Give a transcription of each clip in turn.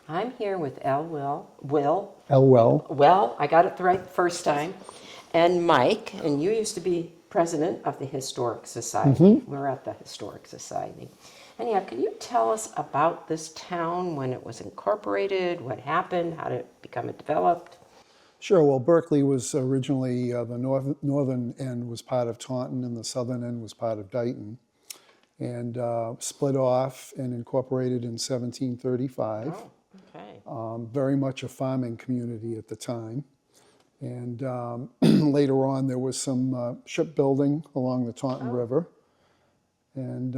I'm here with Will. Elwell. Well, I got it right the first time. And Mike, and you used to be president of the Historic Society. We're at the Historic Society. Anyhow, can you tell us about this town, when it was incorporated, what happened, how did it become developed? Sure. Well, Berkeley was originally the northern end was part of Taunton, and the southern end was part of Dighton, and split off and incorporated in 1735. Oh, okay. Very much a farming community at the time. And later on, there was some shipbuilding along the Taunton River. And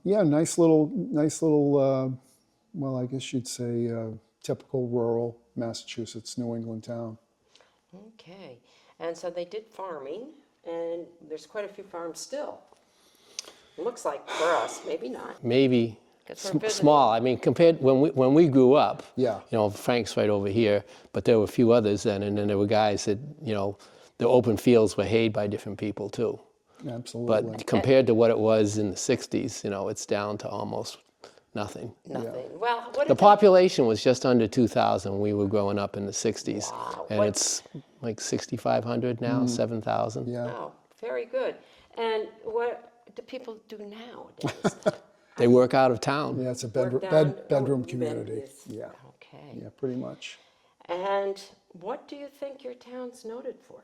yeah, nice little, well, I guess you'd say typical rural Massachusetts, New England town. Okay. And so they did farming, and there's quite a few farms still. It looks like for us, maybe not. Maybe 'Cause we're visiting. small. I mean, compared when we grew up, Yeah. you know, Frank's right over here, but there were a few others then, and then there were guys that, you know, the open fields were hayed by different people too. Absolutely. But compared to what it was in the 60s, you know, it's down to almost nothing. Nothing. Well, what The did population was just under 2,000 when we were growing up in the 60s. Wow. And it's like 6,500 now, 7,000. Yeah. Wow, very good. And what do people do nowadays? They work out of town. Yeah, it's a Work down- bedroom oh, community. amenities. Yeah. Okay. Yeah, pretty much. And what do you think your town's noted for?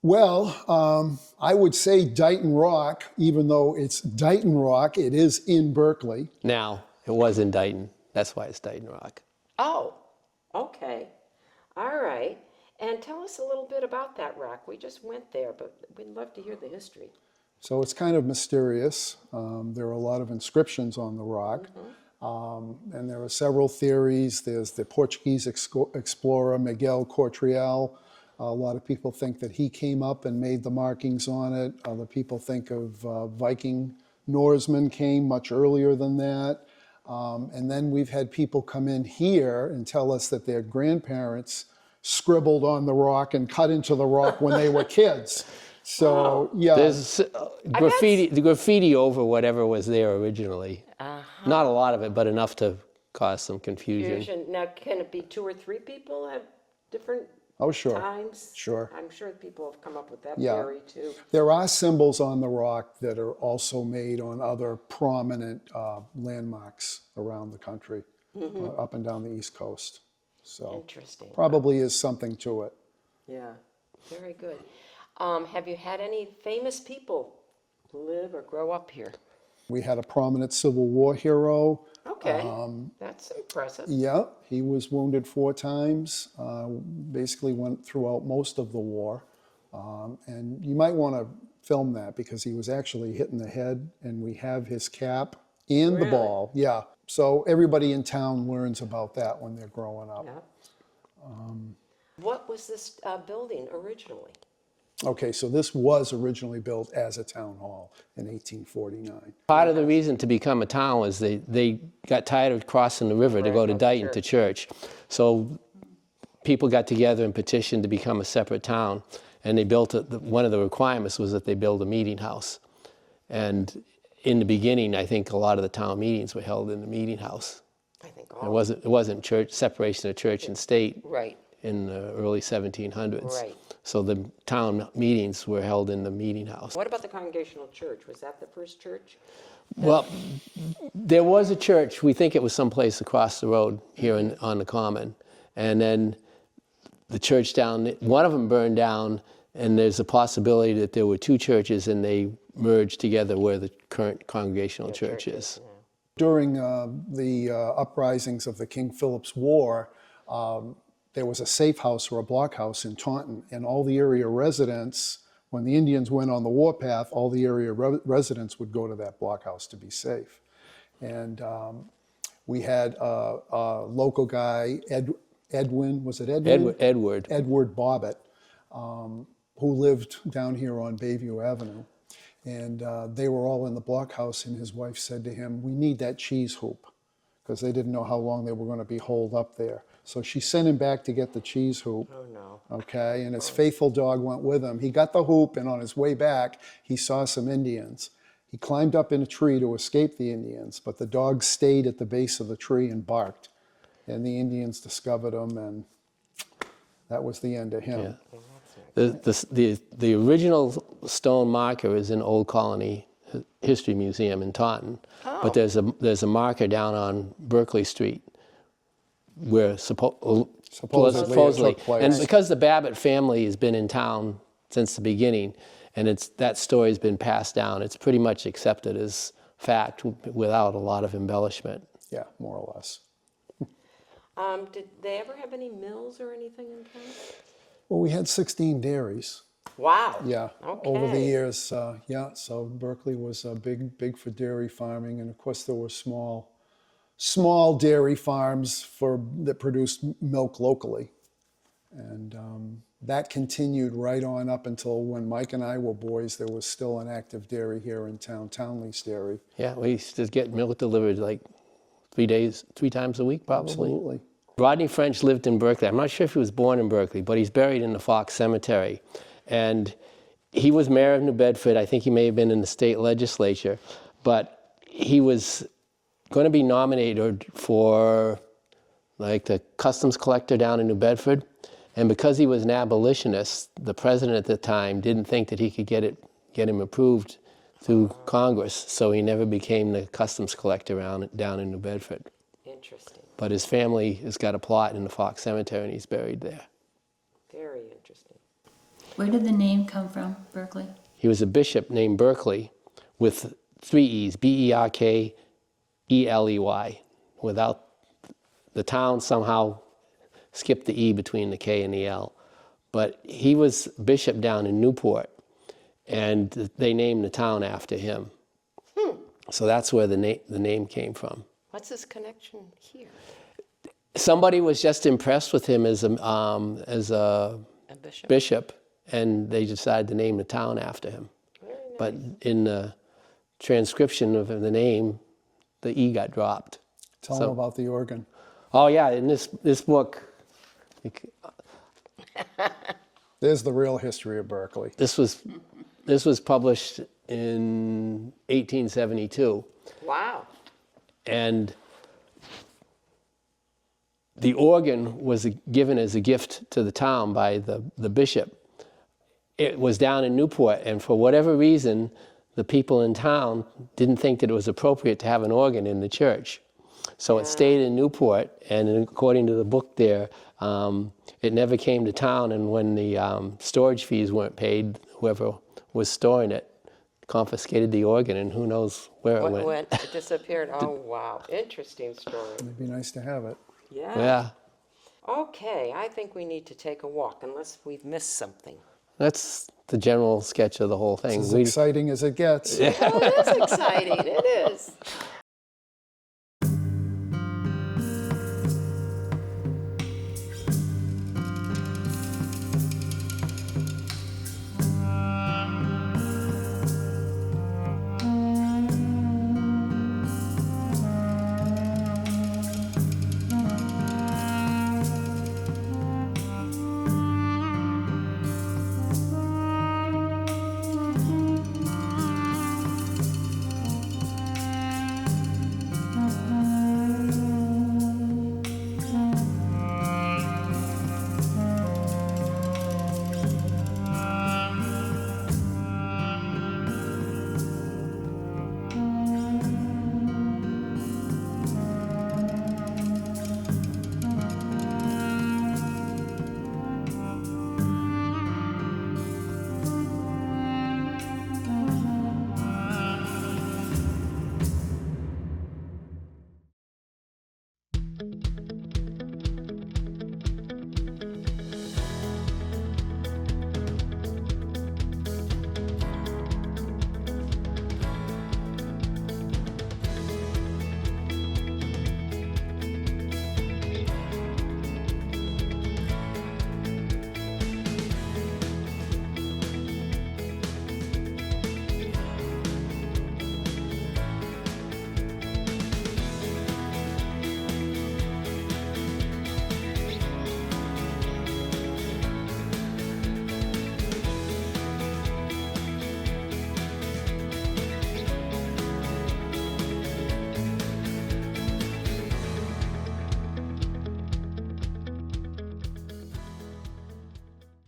Well, I would say Dighton Rock, even though it's Dighton Rock, it is in Berkeley. Now, it was in Dighton. That's why it's Dighton Rock. Oh, okay. All right. And tell us a little bit about that rock. We just went there, but we'd love to hear the history. So it's kind of mysterious. There are a lot of inscriptions on the rock. And there are several theories. There's the Portuguese explorer Miguel Cortriel. A lot of people think that he came up and made the markings on it. Other people think of Viking Norsemen came much earlier than that. And then we've had people come in here and tell us that their grandparents scribbled on the rock and cut into the rock when they were kids. So, yeah. There's the graffiti over whatever was there originally. Not a lot of it, but enough to cause some confusion. Now, can it be 2 or 3 people at different Oh, sure. times? Sure. I'm sure people have come up with that Yeah. theory too. There are symbols on the rock that are also made on other prominent landmarks around the country, up and down the East Coast. So Interesting. probably is something to it. Yeah, very good. Have you had any famous people live or grow up here? We had a prominent Civil War hero. Okay, that's impressive. Yeah, he was wounded 4 times, basically went throughout most of the war. And you might want to film that because he was actually hit in the head, and we have his cap and the ball. Yeah, so everybody in town learns about that when they're growing up. Yeah. What was this building originally? Okay, so this was originally built as a town hall in 1849. Part of the reason to become a town was they got tired of crossing the river to go to Dighton to church. So people got together and petitioned to become a separate town. And they built one of the requirements was that they build a meeting house. And in the beginning, I think a lot of the town meetings were held in the meeting house. I think It wasn't church separation of church and state Right. in the early 1700s. Right. So the town meetings were held in the meeting house. What about the Congregational Church? Was that the first church? Well, there was a church. We think it was someplace across the road here on the Common. And then the church one of them burned down, and there's a possibility that there were 2 churches and they merged together where the current Congregational Church is. During the uprisings of the King Philip's War, there was a safe house or a blockhouse in Taunton, and all the area residents, when the Indians went on the warpath, all the area residents would go to that blockhouse to be safe. And we had a local guy, Edwin, was it Edwin? Edward. Edward Bobbitt, who lived down here on Bayview Avenue. And they were all in the blockhouse, and his wife said to him, "We need that cheese hoop," because they didn't know how long they were going to be holed up there. So she sent him back to get the cheese hoop. Oh, no. Okay, and his faithful dog went with him. He got the hoop, and on his way back, he saw some Indians. He climbed up in a tree to escape the Indians, but the dog stayed at the base of the tree and barked. And the Indians discovered him, and that was the end of him. Yeah. The original stone marker is in Old Colony History Museum in Taunton, but there's a marker down on Berkley Street where supposedly it took place. and because the Babbitt family has been in town since the beginning, and that story's been passed down, it's pretty much accepted as fact without a lot of embellishment. Yeah, more or less. Did they ever have any mills or anything in town? Well, we had 16 dairies. Wow. Yeah, Okay. over the years, so Berkeley was big for dairy farming, and of course there were small dairy farms that produced milk locally. And that continued right on up until when Mike and I were boys. There was still an active dairy here in town, Townley's Dairy. Yeah, we used to get milk delivered like 3 times a week, probably. Absolutely. Rodney French lived in Berkeley. I'm not sure if he was born in Berkeley, but he's buried in the Fox Cemetery. And he was mayor of New Bedford. I think he may have been in the state legislature. But he was going to be nominated for like the customs collector down in New Bedford. And because he was an abolitionist, the president at the time didn't think that he could get him approved through Congress. So he never became the customs collector down in New Bedford. Interesting. But his family has got a plot in the Fox Cemetery, and he's buried there. Very interesting. Where did the name come from, Berkeley? He was a bishop named Berkley with 3 E's, Berkley, without the town somehow skipped the E between the K and the L. But he was bishop down in Newport, and they named the town after him. So that's where the name came from. What's his connection here? Somebody was just impressed with him as a bishop. bishop, and they decided to name the town after him. Very nice. But in the transcription of the name, the E got dropped. Tell them about the organ. Oh yeah, in this book, There's the real history of Berkeley. this was published in 1872, Wow. and the organ was given as a gift to the town by the bishop. It was down in Newport, and for whatever reason, the people in town didn't think that it was appropriate to have an organ in the church. So it stayed in Newport, and according to the book there, it never came to town, and when the storage fees weren't paid, whoever was storing it confiscated the organ, and who knows where it went. It disappeared. Oh, wow. Interesting story. It'd be nice to have it. Yeah. Yeah, Okay, I think we need to take a walk unless we've missed something. that's the general sketch of the whole thing. As exciting as it gets. Well, it is exciting. It is.